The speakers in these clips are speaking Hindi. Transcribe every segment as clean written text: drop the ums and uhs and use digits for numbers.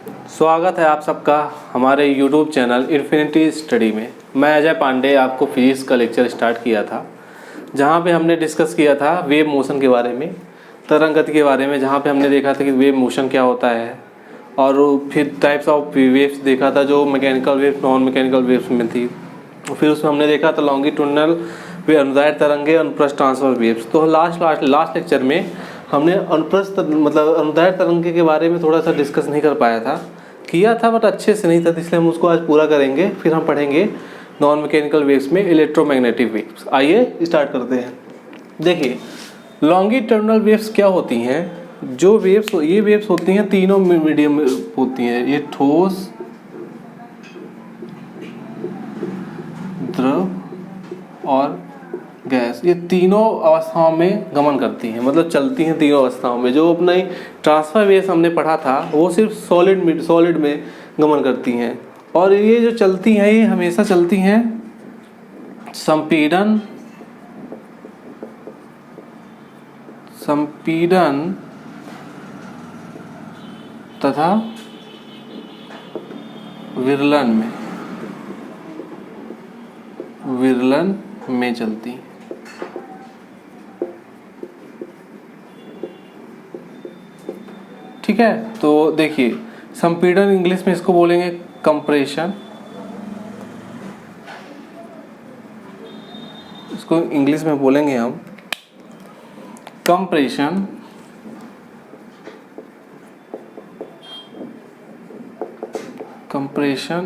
स्वागत है आप सबका हमारे YouTube चैनल इन्फिनिटी स्टडी में। मैं अजय पांडे आपको फिजिक्स का लेक्चर स्टार्ट किया था, जहां पे हमने डिस्कस किया था वेव मोशन के बारे में, तरंग गति के बारे में, जहां पे हमने देखा था कि वेव मोशन क्या होता है और फिर टाइप्स ऑफ वेव्स देखा था जो mechanical waves non mechanical waves में थी। फिर उसमें हमने देखा था लॉन्गिट्यूडनल वे अनुदैर्ध्य तरंगे, अनुप्रस्थ ट्रांसवर्स वेव्स। तो लास्ट लेक्चर में हमने अनुप्रस्थ मतलब अनुदैर्ध्य तरंगे के बारे में थोड़ा सा डिस्कस नहीं कर पाया था, किया था बट अच्छे से नहीं था, इसलिए हम उसको आज पूरा करेंगे। फिर हम पढ़ेंगे नॉन मैकेनिकल वेव्स में इलेक्ट्रोमैग्नेटिक वेव्स। आइए स्टार्ट करते हैं। देखिए लॉन्गिट्यूडनल वेव्स क्या होती हैं। जो वेव्स ये वेव्स होती हैं तीनों मीडियम में होती हैं। ये ठोस, द्रव और गैस, ये तीनों अवस्थाओं में गमन करती हैं, मतलब चलती हैं तीनों अवस्थाओं में। जो अपना ट्रांसफर वेव्स हमने पढ़ा था वो सिर्फ सॉलिड में गमन करती हैं। और ये जो चलती हैं ये हमेशा चलती हैं संपीड़न तथा विरलन में चलती हैं। ठीक है, तो देखिए संपीड़न इंग्लिश में इसको बोलेंगे कंप्रेशन। इसको इंग्लिश में बोलेंगे हम कंप्रेशन।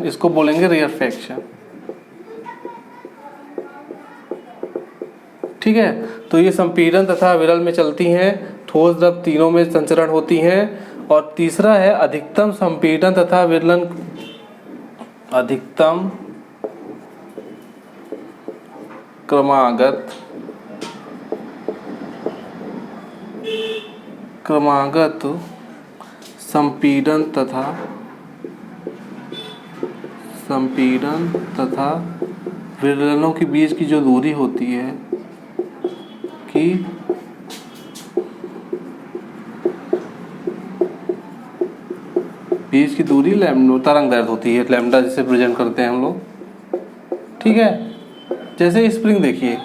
इसको बोलेंगे रेयरफैक्शन। ठीक है, तो ये संपीड़न तथा विरल में चलती हैं, ठोस द्रव तीनों में संचरण होती हैं। और तीसरा है अधिकतम संपीड़न तथा विरलन, अधिकतम क्रमागत संपीड़न तथा विरलनों के बीच की जो दूरी होती है कि बीच की दूरी तरंग दैर्ध्य होती है, लैम्डा जिसे प्रेजेंट करते हैं हम लोग। ठीक है, जैसे स्प्रिंग देखिए,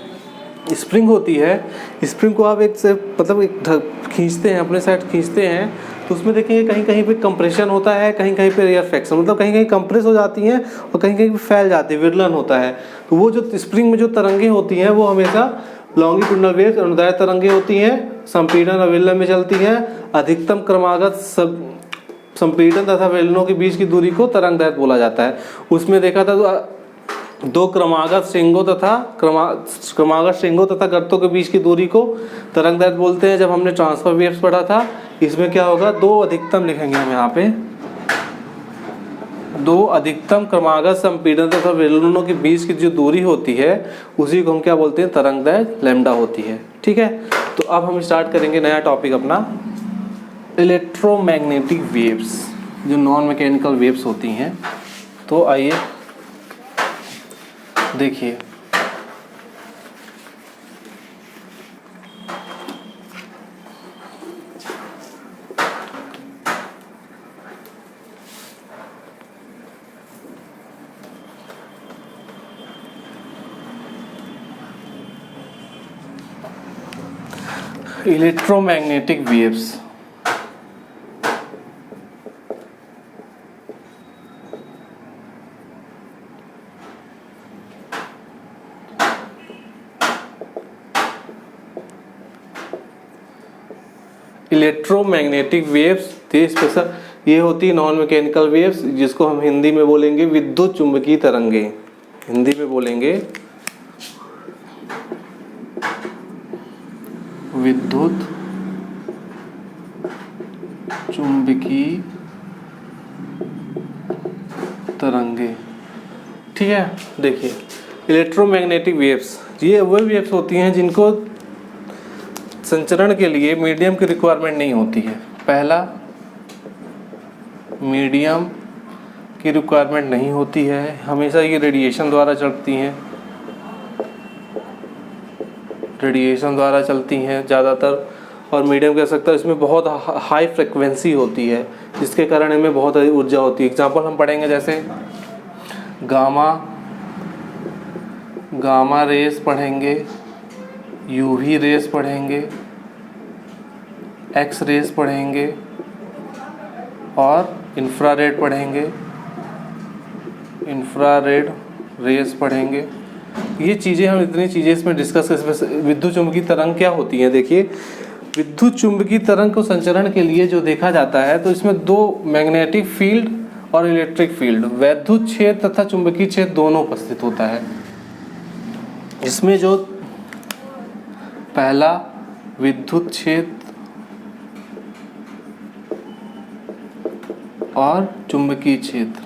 स्प्रिंग होती है, स्प्रिंग को आप एक से मतलब एक खींचते हैं, अपने साइड खींचते हैं, तो उसमें देखिए कहीं कहीं पे कंप्रेशन होता है, कहीं कहीं पे रेयरफैक्शन, मतलब कहीं कहीं कंप्रेस हो जाती हैं और कहीं कहीं पे फैल जाती है, विरलन होता है। तो वो जो स्प्रिंग में जो तरंगे होती हैं वो हमेशा लॉन्गिट्यूडनल वेव्स अनुदैर्ध्य तरंगे होती हैं, संपीड़न और विरलन में चलती हैं। अधिकतम क्रमागत संपीड़न तथा विरलनों के बीच की दूरी को तरंग दैर्ध्य बोला जाता है। उसमें देखा था तो दो क्रमागत श्रृंगों तथा गर्तों के बीच की दूरी को तरंग दैर्ध्य बोलते हैं। जब हमने ट्रांसफर वेव्स पढ़ा था, इसमें क्या होगा, दो अधिकतम लिखेंगे हम यहाँ पे, दो अधिकतम क्रमागत संपीड़न तथा विरलनों के बीच की जो दूरी होती है उसी को हम क्या बोलते हैं, तरंग दैर्ध्य लैम्डा होती है। ठीक है, तो अब हम स्टार्ट करेंगे नया टॉपिक अपना, इलेक्ट्रोमैग्नेटिक वेव्स, जो नॉन मैकेनिकल वेव्स होती हैं। तो आइए देखिए, इलेक्ट्रोमैग्नेटिक वेव्स स्पेशल ये होती है नॉन मैकेनिकल वेव्स, जिसको हम हिंदी में बोलेंगे विद्युत चुंबकीय तरंगे। हिंदी में बोलेंगे विद्युत चुंबकीय तरंगे। ठीक है, देखिए इलेक्ट्रोमैग्नेटिक वेव्स ये वो वेव्स होती हैं जिनको संचरण के लिए मीडियम की रिक्वायरमेंट नहीं होती है। पहला, मीडियम की रिक्वायरमेंट नहीं होती है, हमेशा ये रेडिएशन द्वारा चलती हैं, ज़्यादातर। और मीडियम कह सकता हूँ। इसमें बहुत हाई फ्रिक्वेंसी होती है जिसके कारण इनमें बहुत अधिक ऊर्जा होती है। एग्जांपल हम पढ़ेंगे जैसे गामा रेस पढ़ेंगे, यूवी रेस पढ़ेंगे, एक्स रेस पढ़ेंगे और इंफ्रारेड पढ़ेंगे, इंफ्रारेड रेस पढ़ेंगे। ये चीज़ें हम इतनी चीज़ें इसमें डिस्कस कर। विद्युत चुम्बकीय तरंग क्या होती है? देखिए, विद्युत चुम्बकीय तरंग को संचरण के लिए जो देखा जाता है तो इसमें दो मैग्नेटिक फील्ड और इलेक्ट्रिक फील्ड, वैद्युत क्षेत्र तथा चुंबकीय क्षेत्र दोनों उपस्थित होता है। इसमें जो पहला विद्युत क्षेत्र और चुंबकीय क्षेत्र,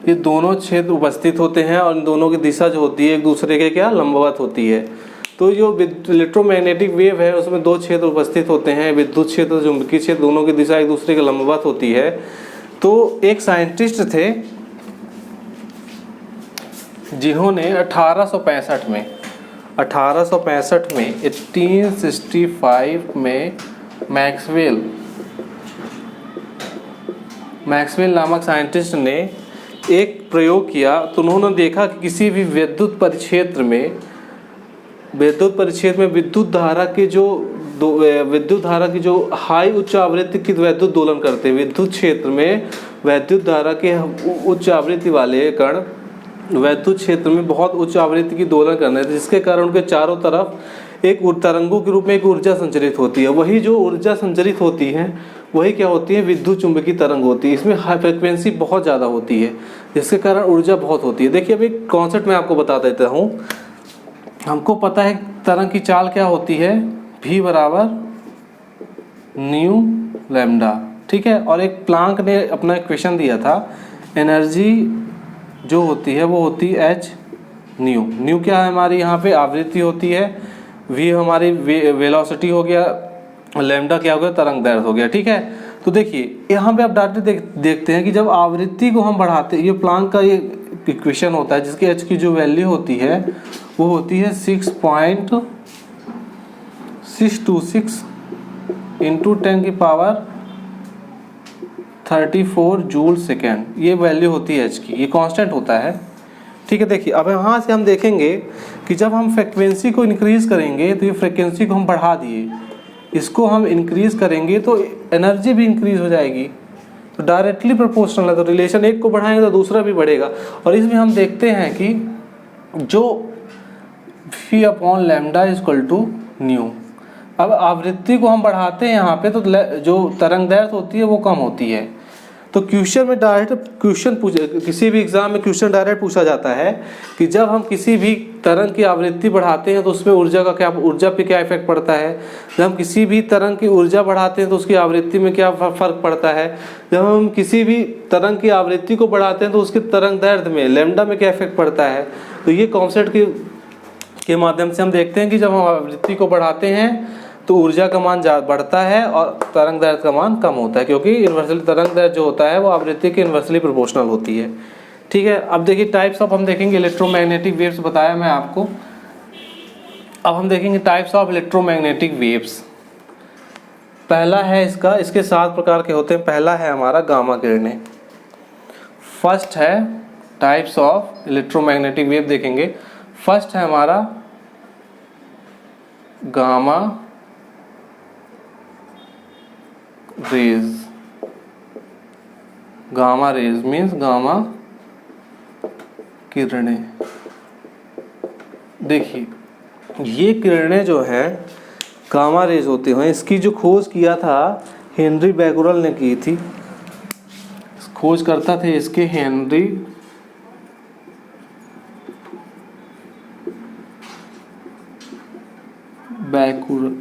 ये दोनों क्षेत्र उपस्थित होते हैं और इन दोनों की दिशा जो होती है एक दूसरे के क्या लंबवत होती है। तो जो इलेक्ट्रोमैग्नेटिक वेव है उसमें दो क्षेत्र उपस्थित होते हैं, विद्युत क्षेत्र और चुंबकीय क्षेत्र, दोनों की दिशा एक दूसरे के लंबवत होती है। तो एक साइंटिस्ट थे जिन्होंने 1865 में 1865 में मैक्सवेल नामक साइंटिस्ट ने एक प्रयोग किया। तो उन्होंने देखा कि किसी भी विद्युत परिक्षेत्र में विद्युत धारा की जो हाई उच्च आवृत्ति की वैद्युत दोलन करते हैं, विद्युत क्षेत्र में वैद्युत धारा के उच्च आवृत्ति वाले कण वैद्युत क्षेत्र में बहुत उच्च आवृत्ति की दोलन करने थे, जिसके कारण उनके चारों तरफ एक तरंगों के रूप में एक ऊर्जा संचरित होती है। वही जो ऊर्जा संचरित होती है वही क्या होती है? विद्युत चुंबकीय तरंग होती है। इसमें हाई फ्रिक्वेंसी बहुत ज़्यादा होती है जिसके कारण ऊर्जा बहुत होती है। देखिए, अभी कॉन्सेप्ट मैं आपको बता देता हूँ। हमको पता है तरंग की चाल क्या होती है, v बराबर न्यू लैम्डा, ठीक है। और एक प्लांक ने अपना इक्वेशन दिया था, एनर्जी जो होती है वो होती है एच न्यू क्या है हमारी यहाँ पे आवृत्ति होती है, v हमारी वेलोसिटी हो गया, लैम्डा क्या हो गया तरंग दैर्घ्य हो गया, ठीक है। तो देखिए यहाँ पे आप डायरेक्ट देखते हैं कि जब आवृत्ति को हम बढ़ाते, ये प्लांक का ये इक्वेशन होता है जिसके एच की जो वैल्यू होती है वो होती है 6.626 इंटू 10⁻34 जूल सेकेंड, ये वैल्यू होती है एच की, ये कांस्टेंट होता है, ठीक है। देखिए, अब यहाँ से हम देखेंगे कि जब हम फ्रिक्वेंसी को इंक्रीज करेंगे तो ये फ्रिक्वेंसी को हम बढ़ा दिए, इसको हम इंक्रीज करेंगे तो एनर्जी भी इंक्रीज हो जाएगी। तो डायरेक्टली प्रोपोर्शनल है, तो रिलेशन एक को बढ़ाएंगे तो दूसरा भी बढ़ेगा। और इसमें हम देखते हैं कि जो v upon lambda equal to nu, अब आवृत्ति को हम बढ़ाते हैं यहाँ पे तो जो तरंग दैर्घ्य होती है वो कम होती है। तो क्वेश्चन में डायरेक्ट क्वेश्चन किसी भी एग्जाम में क्वेश्चन डायरेक्ट पूछा जाता है कि जब हम किसी भी तरंग की आवृत्ति बढ़ाते हैं तो उसमें ऊर्जा पे क्या इफेक्ट पड़ता है, जब हम किसी भी तरंग की ऊर्जा बढ़ाते हैं तो उसकी आवृत्ति में क्या फर्क पड़ता है, जब हम किसी भी तरंग की आवृत्ति को बढ़ाते हैं तो उसके तरंग दैर्घ्य में लैम्डा में क्या इफेक्ट पड़ता है। तो ये कॉन्सेप्ट के माध्यम से हम देखते हैं कि जब हम आवृत्ति को बढ़ाते हैं तो ऊर्जा का मान बढ़ता है और तरंग दैर्घ्य का मान कम होता है, क्योंकि इन्वर्सली तरंग दैर्घ्य जो होता है वो आवृत्ति के इन्वर्सली प्रोपोर्शनल होती है, ठीक है। अब देखिए टाइप्स ऑफ हम देखेंगे इलेक्ट्रोमैग्नेटिक वेव्स, बताया मैं आपको। अब हम देखेंगे टाइप्स ऑफ इलेक्ट्रोमैग्नेटिक वेव्स। पहला है इसके 7 प्रकार के होते हैं। पहला है हमारा गामा किरणें। फर्स्ट है टाइप्स ऑफ इलेक्ट्रोमैग्नेटिक वेव देखेंगे। फर्स्ट है हमारा gamma rays. Gamma rays means gamma किरणें। देखिए, ये किरणें जो है गामा रेज होते हैं, इसकी जो खोज किया था हेनरी बैकुरल ने की थी। खोज करता थे इसके हेनरी बैकुरल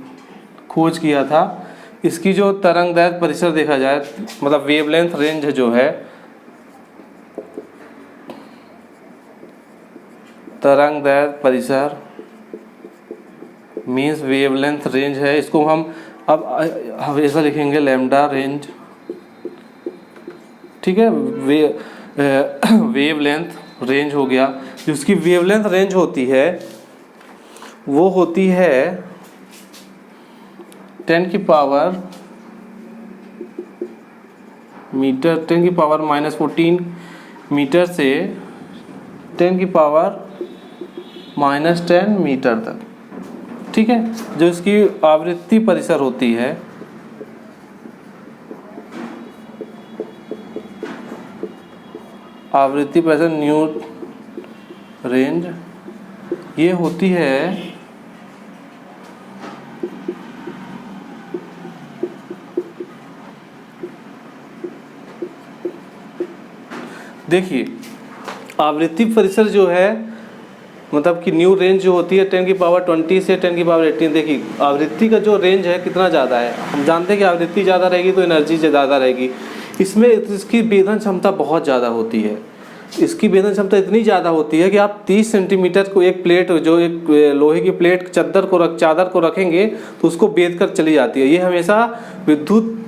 खोज किया था। इसकी जो तरंग दैर्घ्य परिसर देखा जाए, मतलब वेवलेंथ रेंज जो है, तरंग दैर्घ्य परिसर मीन्स वेवलेंथ रेंज है। इसको हम अब ऐसा लिखेंगे लैम्डा रेंज, ठीक है। वेवलेंथ रेंज हो गया। जो इसकी वेवलेंथ रेंज होती है वो होती है 10 की पावर मीटर, 10 की पावर -14 मीटर से 10 की पावर -10 मीटर तक, ठीक है। जो इसकी आवृत्ति परिसर होती है आवृत्ति परिसर न्यू रेंज, ये होती है देखिए आवृत्ति परिसर जो है मतलब कि न्यू रेंज जो होती है 10 की पावर 20 से 10 की पावर 18। देखिए आवृत्ति का जो रेंज है कितना ज़्यादा है, हम जानते हैं कि आवृत्ति ज़्यादा रहेगी तो एनर्जी ज़्यादा रहेगी। इसमें इसकी वेधन क्षमता बहुत ज़्यादा होती है। इसकी वेधन क्षमता इतनी ज़्यादा होती है कि आप 30 सेंटीमीटर को एक प्लेट, जो एक लोहे की प्लेट चादर को रखेंगे तो उसको बेध कर चली जाती है। ये हमेशा विद्युत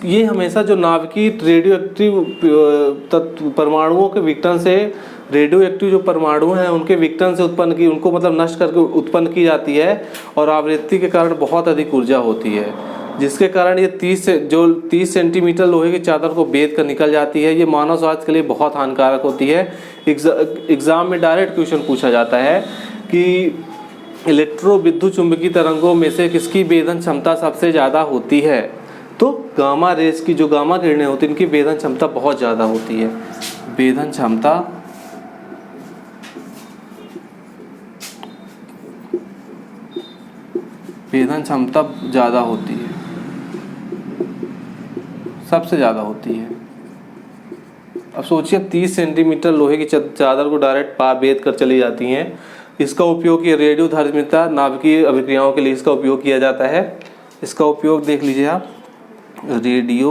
ये हमेशा जो नाभिकीय रेडियो एक्टिव परमाणुओं के विघटन से, रेडियो एक्टिव जो परमाणु हैं उनके विघटन से उत्पन्न की, उनको मतलब नष्ट करके उत्पन्न की जाती है और आवृत्ति के कारण बहुत अधिक ऊर्जा होती है, जिसके कारण ये 30 सेंटीमीटर लोहे की चादर को बेध कर निकल जाती है। ये मानव स्वास्थ्य के लिए बहुत हानिकारक होती है। एग्जाम में डायरेक्ट क्वेश्चन पूछा जाता है कि इलेक्ट्रो विद्युत चुंबकीय तरंगों में से किसकी वेधन क्षमता सबसे ज़्यादा होती है, तो गामा रेज की जो गामा किरणें होती हैं इनकी वेधन क्षमता बहुत ज़्यादा होती है। वेधन क्षमता ज़्यादा होती है, सबसे ज़्यादा होती है। अब सोचिए 30 सेंटीमीटर लोहे की चादर को डायरेक्ट बेध कर चली जाती हैं। इसका उपयोग ये रेडियोधर्मिता नाभिकीय अभिक्रियाओं के लिए इसका उपयोग किया जाता है। इसका उपयोग देख लीजिए आप, रेडियो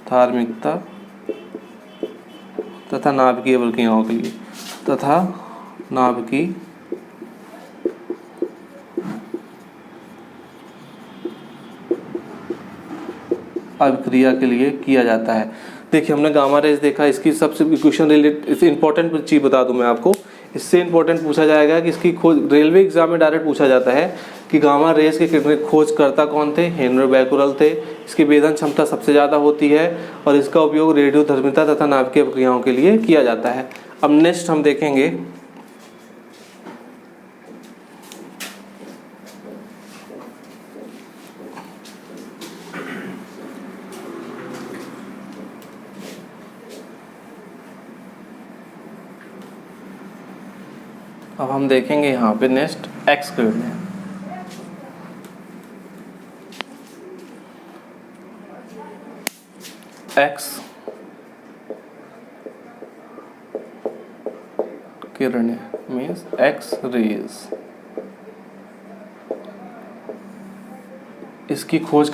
धार्मिकता तथा नाभिकीय अभिक्रियाओं के लिए अभिक्रिया के लिए किया जाता है। देखिए हमने गामा रेज देखा, इसकी सबसे इक्वेशन रिलेटेड, इससे इंपॉर्टेंट चीज़ बता दूं मैं आपको, इससे इंपॉर्टेंट पूछा जाएगा कि इसकी खोज रेलवे एग्जाम में डायरेक्ट पूछा जाता है कि गामा रेज के किरण खोजकर्ता कौन थे, हेनरी बैकुरल थे। इसकी वेधन क्षमता सबसे ज़्यादा होती है और इसका उपयोग रेडियोधर्मिता तथा नाभिकीय अभिक्रियाओं के लिए किया जाता है। अब नेक्स्ट हम देखेंगे अब हम देखेंगे यहाँ पे नेक्स्ट एक्स किरणें। एक्स किरणें मीन्स एक्स रेज, इसकी खोज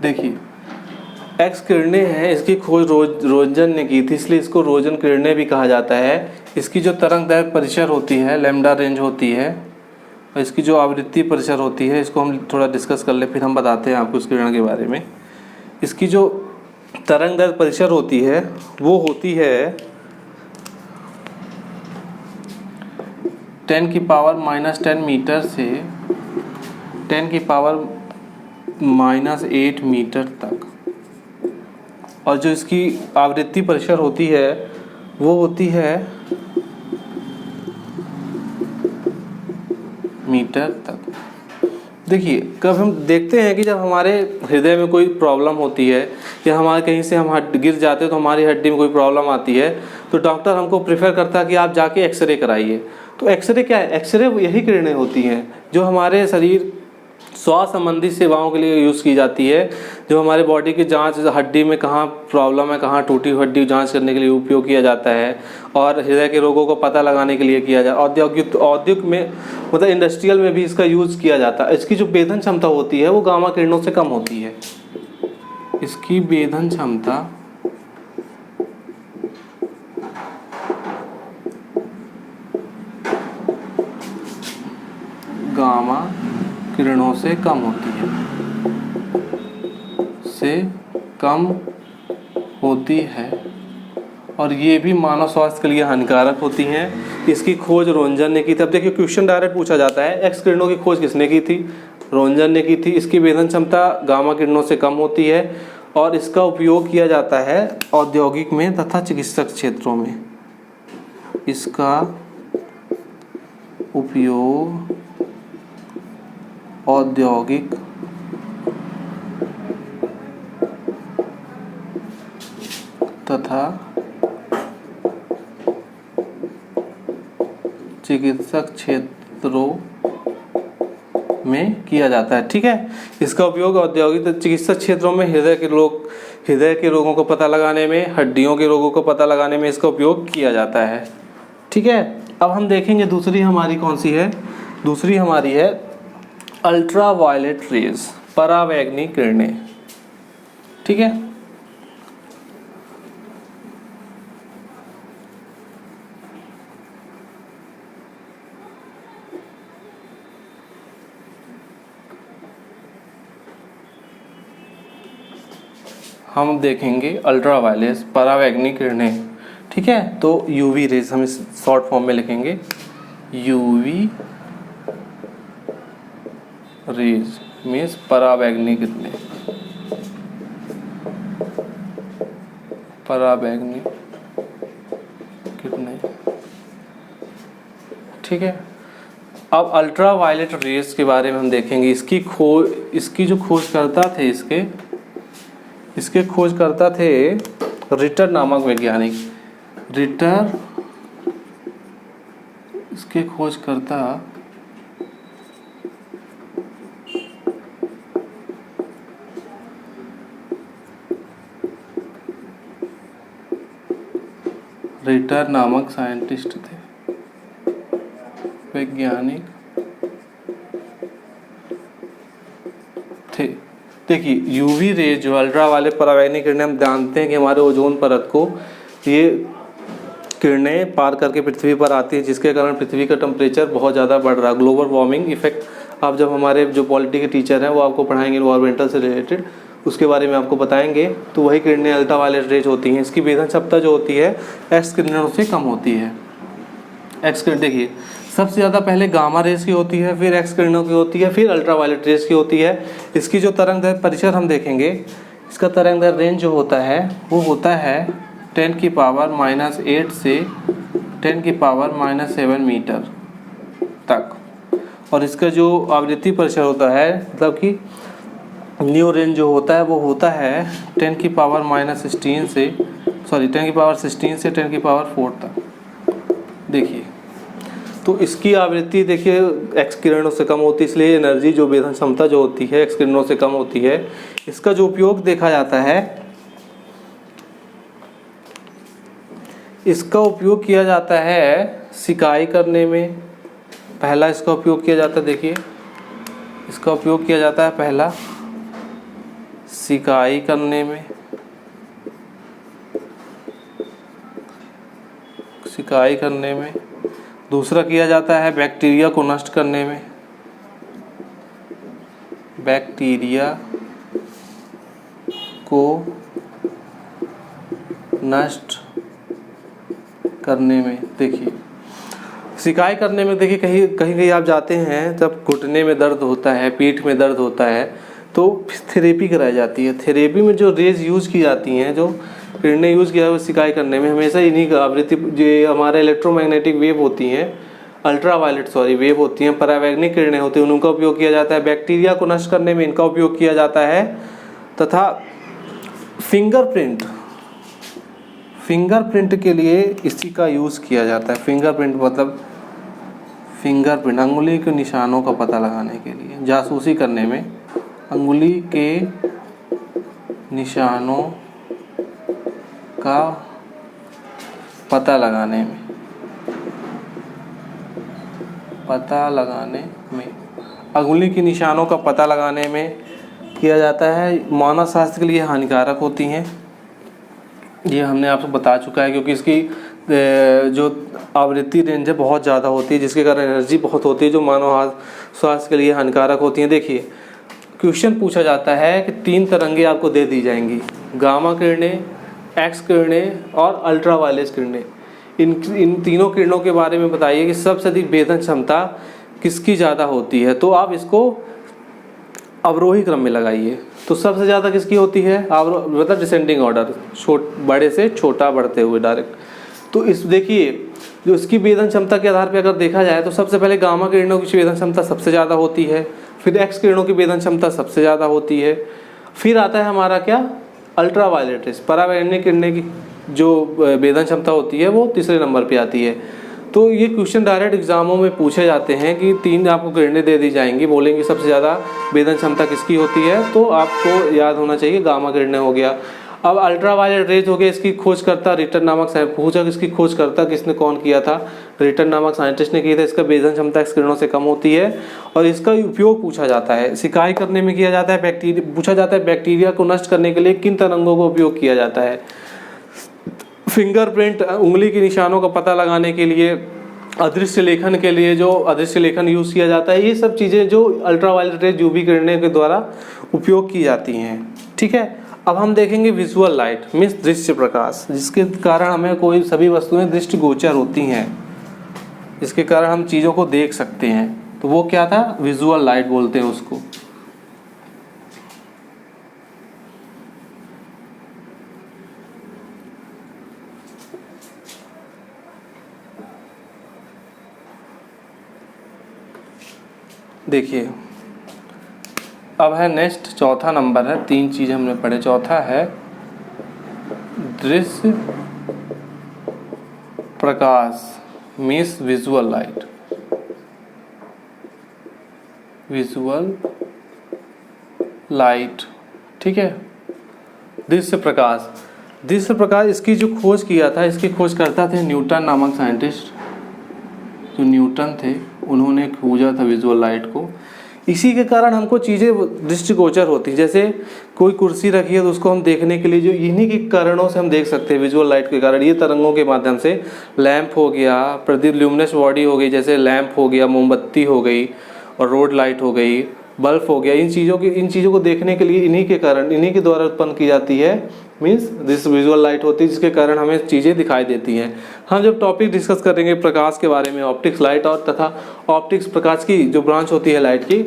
देखिए एक्स किरणें हैं, इसकी खोज रोजन ने की थी, इसलिए इसको रोजन किरणें भी कहा जाता है। इसकी जो तरंगदैर्घ्य परिसर होती है लैम्डा रेंज होती है और इसकी जो आवृत्ति परिसर होती है, इसको हम थोड़ा डिस्कस कर ले, फिर हम बताते हैं आपको इस किरण के बारे में। इसकी जो तरंगदैर्घ्य परिसर होती है वो होती है 10 की पावर -10 मीटर से 10 की पावर -8 मीटर तक, और जो इसकी आवृत्ति परिसर होती है वो होती है मीटर तक। देखिए कब हम देखते हैं कि जब हमारे हृदय में कोई प्रॉब्लम होती है या हमारे कहीं से हम गिर जाते हैं तो हमारी हड्डी में कोई प्रॉब्लम आती है तो डॉक्टर हमको प्रेफर करता है कि आप जाके एक्सरे कराइए। तो एक्सरे क्या है, एक्सरे यही किरणें होती हैं जो हमारे शरीर स्वास्थ्य संबंधी सेवाओं के लिए यूज़ की जाती है, जो हमारे बॉडी की जांच, हड्डी में कहाँ प्रॉब्लम है, कहाँ टूटी हड्डी जांच करने के लिए उपयोग किया जाता है, और हृदय के रोगों को पता लगाने के लिए किया जाता है। औद्योगिक में मतलब इंडस्ट्रियल में भी इसका यूज़ किया जाता है। इसकी जो वेधन क्षमता होती है वो गामा किरणों से कम होती है। इसकी वेधन क्षमता गामा किरणों से कम होती है और ये भी मानव स्वास्थ्य के लिए हानिकारक होती हैं। इसकी खोज रोंजन ने की थी। अब देखिए क्वेश्चन डायरेक्ट पूछा जाता है, एक्स किरणों की खोज किसने की थी? रोंजन ने की थी। इसकी वेधन क्षमता गामा किरणों से कम होती है और इसका उपयोग किया जाता है औद्योगिक में तथा चिकित्सक क्षेत्रों में। इसका उपयोग औद्योगिक तथा चिकित्सक क्षेत्रों में किया जाता है। ठीक है, इसका उपयोग औद्योगिक चिकित्सक क्षेत्रों में हृदय के रोगों को पता लगाने में, हड्डियों के रोगों को पता लगाने में इसका उपयोग किया जाता है। ठीक है, अब हम देखेंगे दूसरी हमारी कौन सी है। दूसरी हमारी है अल्ट्रा वायलेट रेज, परावैंगनी किरणें। ठीक है, हम देखेंगे अल्ट्रा वायलेट परावैंगनी किरणें। ठीक है, तो यूवी रेज हम इस शॉर्ट फॉर्म में लिखेंगे, यूवी रेज मीन्स परावैंगनी किरणें, परावैंगनी किरणें। ठीक है, अब अल्ट्रा वायलेट रेज के बारे में हम देखेंगे। इसकी जो खोजकर्ता थे, इसके खोजकर्ता थे रिटर नामक वैज्ञानिक। इसके खोजकर्ता रिटर नामक साइंटिस्ट थे, वैज्ञानिक थे। देखिए यूवी रेज जो अल्ट्रा वायलेट परावैंगनी किरणें, हम जानते हैं कि हमारे ओजोन परत को ये किरणें पार करके पृथ्वी पर आती है, जिसके कारण पृथ्वी का टेम्परेचर बहुत ज़्यादा बढ़ रहा है। ग्लोबल वार्मिंग इफेक्ट आप जब हमारे जो पॉलिटी के टीचर हैं वो आपको पढ़ाएंगे एनवायरमेंटल से रिलेटेड, उसके बारे में आपको बताएंगे। तो वही किरणें अल्ट्रा वायलेट रेज होती हैं। इसकी वेधन क्षमता जो होती है एक्स किरणों से कम होती है। एक्स किरण देखिए सबसे ज़्यादा पहले गामा रेज की होती है, फिर एक्स किरणों की होती है, फिर अल्ट्रा वायलेट रेज की होती है। इसकी जो तरंगदैर्घ्य परिसर हम देखेंगे, इसका तरंगदैर्घ्य रेंज जो होता है वो होता है 10⁻⁸ से 10⁻⁷ मीटर तक। और इसका जो आवृत्ति परिसर होता है, मतलब कि न्यू रेंज जो होता है वो होता है 10⁻16 से 10⁴ तक। देखिए तो इसकी आवृत्ति देखिए एक्स किरणों से कम होती है, इसलिए एनर्जी जो वेधन क्षमता जो होती है एक्स किरणों से कम होती है। इसका जो उपयोग देखा जाता है, इसका उपयोग किया जाता है सिकाई करने में। पहला इसका उपयोग किया जाता है, देखिए इसका उपयोग किया जाता है पहला सिकाई करने में, सिकाई करने में। दूसरा किया जाता है बैक्टीरिया को नष्ट करने में, बैक्टीरिया को नष्ट करने में। देखिए सिकाई करने में, देखिए कहीं आप जाते हैं जब घुटने में दर्द होता है, पीठ में दर्द होता है, तो थेरेपी कराई जाती है। थेरेपी में जो रेज यूज़ की जाती हैं, जो किरणें यूज़ किया है वो सिकाई करने में, हमेशा इन्हीं का आवृत्ति जो हमारे इलेक्ट्रोमैग्नेटिक वेव होती हैं, अल्ट्रा वायलेट वेव होती हैं, परावैंगनिक किरणें होती हैं, उनका उपयोग किया जाता है। बैक्टीरिया को नष्ट करने में इनका उपयोग किया जाता है। तथा फिंगरप्रिंट के लिए इसी का यूज़ किया जाता है। फिंगरप्रिंट मतलब फिंगरप्रिंट अंगुली के निशानों का पता लगाने के लिए, जासूसी करने में, अंगुली के निशानों का पता लगाने में, अंगुली के निशानों का पता लगाने में किया जाता है। मानव स्वास्थ्य के लिए हानिकारक होती हैं, ये हमने आपको बता चुका है, क्योंकि इसकी जो आवृत्ति रेंज है बहुत ज़्यादा होती है, जिसके कारण एनर्जी बहुत होती है जो मानव स्वास्थ्य के लिए हानिकारक होती है। देखिए क्वेश्चन पूछा जाता है कि 3 तरंगे आपको दे दी जाएंगी, गामा किरणें, एक्स किरणें और अल्ट्रावायलेट किरणें। इन तीनों किरणों के बारे में बताइए कि सबसे अधिक भेदन क्षमता किसकी ज़्यादा होती है। तो आप इसको अवरोही क्रम में लगाइए। तो सबसे ज़्यादा किसकी होती है, मतलब डिसेंडिंग ऑर्डर, बड़े से छोटा बढ़ते हुए डायरेक्ट। तो इस देखिए जो इसकी वेदन क्षमता के आधार पर अगर देखा जाए तो सबसे पहले गामा किरणों की वेदन क्षमता सबसे ज़्यादा होती है, फिर एक्स किरणों की वेदन क्षमता सबसे ज़्यादा होती है, फिर आता है हमारा क्या, अल्ट्रावायलेट रेज, परावैंगनिक किरणें की जो वेदन क्षमता होती है वो तीसरे नंबर पे आती है। तो ये क्वेश्चन डायरेक्ट एग्जामों में पूछे जाते हैं कि 3 आपको किरणें दे दी जाएंगी, बोलेंगे सबसे ज़्यादा वेदन क्षमता किसकी होती है, तो आपको याद होना चाहिए गामा किरणें हो गया। अब अल्ट्रावायलेट रेज हो गया, इसकी खोजकर्ता रिटर्न नामक पूछा इसकी खोजकर्ता किसने कौन किया था, रिटर्न नामक साइंटिस्ट ने किया था। इसका वेदन क्षमता एक्स किरणों से कम होती है और इसका उपयोग पूछा जाता है, सिकाई करने में किया जाता है। बैक्टीरिया पूछा जाता है, बैक्टीरिया को नष्ट करने के लिए किन तरंगों का उपयोग किया जाता है। फिंगरप्रिंट, उंगली के निशानों का पता लगाने के लिए, अदृश्य लेखन के लिए जो अदृश्य लेखन यूज़ किया जाता है, ये सब चीज़ें जो अल्ट्रावायलेट रेज यूवी किरणें के द्वारा उपयोग की जाती हैं। ठीक है, अब हम देखेंगे विजुअल लाइट मीन्स दृश्य प्रकाश, जिसके कारण हमें कोई सभी वस्तुएं दृष्टिगोचर होती हैं, जिसके कारण हम चीज़ों को देख सकते हैं। तो वो क्या था, विजुअल लाइट बोलते हैं उसको। देखिए अब है नेक्स्ट, चौथा नंबर है, 3 चीज़ें हमने पढ़े। चौथा है दृश्य प्रकाश means visual light, visual light. ठीक है, दृश्य प्रकाश, दृश्य प्रकाश इसकी जो खोज किया था, इसकी खोज करता थे न्यूटन नामक साइंटिस्ट, जो न्यूटन थे उन्होंने खोजा था विजुअल लाइट को। इसी के कारण हमको चीज़ें दृष्टिगोचर होती हैं। जैसे कोई कुर्सी रखी है तो उसको हम देखने के लिए जो इन्हीं के कारणों से हम देख सकते हैं, विजुअल लाइट के कारण, ये तरंगों के माध्यम से। लैंप हो गया, प्रदीप ल्यूमिनस बॉडी हो गई, जैसे लैंप हो गया, मोमबत्ती हो गई और रोड लाइट हो गई, बल्ब हो गया, इन चीज़ों को देखने के लिए इन्हीं के कारण, इन्हीं के द्वारा उत्पन्न की जाती है, मीन्स दिस विजुअल लाइट होती है, जिसके कारण हमें चीज़ें दिखाई देती हैं। हम जब टॉपिक डिस्कस करेंगे प्रकाश के बारे में, ऑप्टिक्स लाइट और तथा ऑप्टिक्स प्रकाश की जो ब्रांच होती है लाइट की,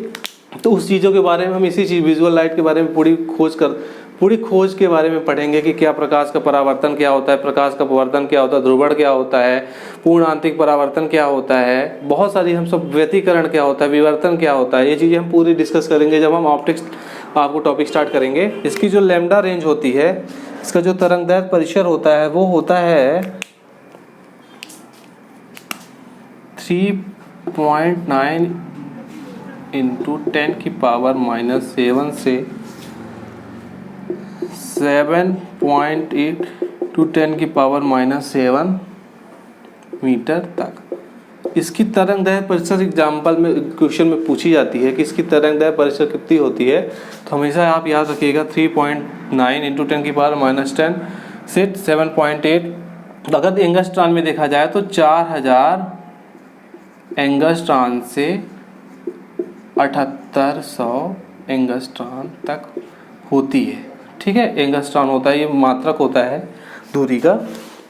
तो उस चीज़ों के बारे में हम इसी चीज़ विजुअल लाइट के बारे में पूरी खोज के बारे में पढ़ेंगे कि क्या प्रकाश का परावर्तन क्या होता है, प्रकाश का अपवर्तन क्या होता है, ध्रुवण क्या होता है, पूर्ण आंतरिक परावर्तन क्या होता है, बहुत सारी हम सब व्यतिकरण क्या होता है, विवर्तन क्या होता है, ये चीज़ें हम पूरी डिस्कस करेंगे जब हम ऑप्टिक्स आपको टॉपिक स्टार्ट करेंगे। इसकी जो लैम्डा रेंज होती है, इसका जो तरंगदैर्घ्य परिसर होता है वो होता है 3.9 इंटू 10⁻⁻7 से 7.8 टू 10⁻⁻7 मीटर तक। इसकी तरंगदैर्घ्य परिसर एग्जाम्पल में क्वेश्चन में पूछी जाती है कि इसकी तरंगदैर्घ्य परिसर कितनी होती है, तो हमेशा आप याद रखिएगा 3.9 इंटू 10⁻⁻10 से 7.8। अगर एंगस्ट्रॉन में देखा जाए तो 4000 एंगस्ट्रॉन से 7800 एंगस्ट्रॉन तक होती है। ठीक है, एंगस्ट्रॉन होता है, ये मात्रक होता है दूरी का।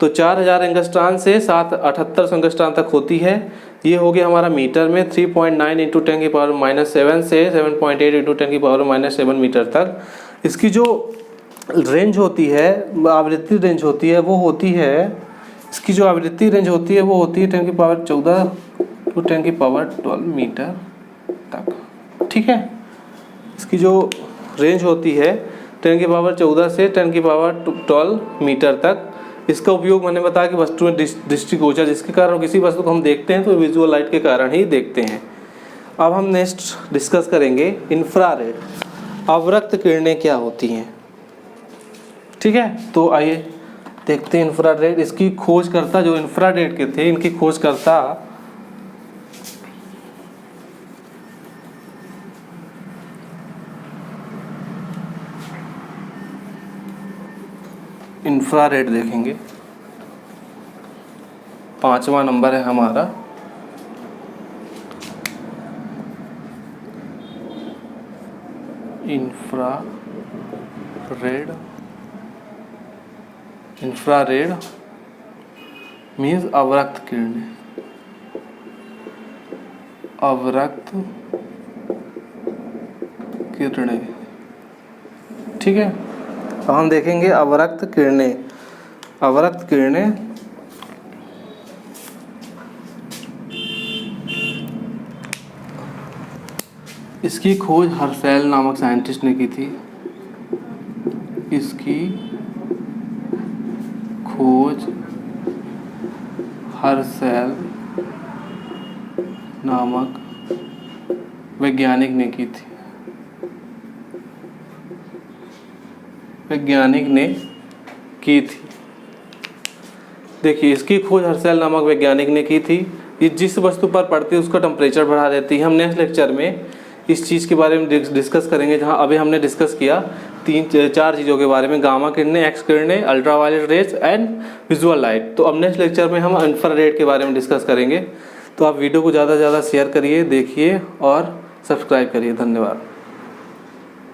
तो 4000 एंगस्ट्रॉन से 7800 एंगस्ट्रॉन तक होती है। ये हो गया हमारा मीटर में। 3.9 इंटू 10⁻⁻7 से 7.8 इंटू 10⁻⁻7 मीटर तक। इसकी जो रेंज होती है, आवृत्ति रेंज होती है, वो होती है, इसकी जो आवृत्ति रेंज होती है वो होती है 10⁻14 टू 10⁻12 मीटर तक। ठीक है, इसकी जो रेंज होती है 10⁻14 से 10⁻12 मीटर तक। इसका उपयोग मैंने बताया कि वस्तुएं दृष्टिगोचर, जिसके कारण किसी वस्तु को हम देखते हैं तो विजुअल लाइट के कारण ही देखते हैं। अब हम नेक्स्ट डिस्कस करेंगे इंफ्रारेड, अवरक्त किरणें क्या होती हैं। ठीक है, तो आइए देखते हैं इंफ्रारेड। इसकी खोजकर्ता जो इंफ्रारेड के थे, इनकी खोजकर्ता इंफ्रारेड देखेंगे। 5वां नंबर है हमारा इंफ्रारेड मीन्स अवरक्त किरणें। ठीक है, तो हम देखेंगे अवरक्त किरणें इसकी खोज हर्सेल नामक साइंटिस्ट ने की थी। इसकी खोज हर्सेल नामक वैज्ञानिक ने की थी। देखिए, इसकी खोज हर्सेल नामक वैज्ञानिक ने की थी। ये जिस वस्तु पर पड़ती है उसका टेम्परेचर बढ़ा देती है। हम नेक्स्ट लेक्चर में इस चीज़ के बारे में डिस्कस करेंगे, जहाँ अभी हमने डिस्कस किया 3-4 चीज़ों के बारे में, गामा किरणें, एक्स किरणें, ultraviolet rays and visual light. तो अब नेक्स्ट लेक्चर में हम इंफ्रारेड के बारे में डिस्कस करेंगे। तो आप वीडियो को ज़्यादा से ज़्यादा शेयर करिए, देखिए और सब्सक्राइब करिए। धन्यवाद।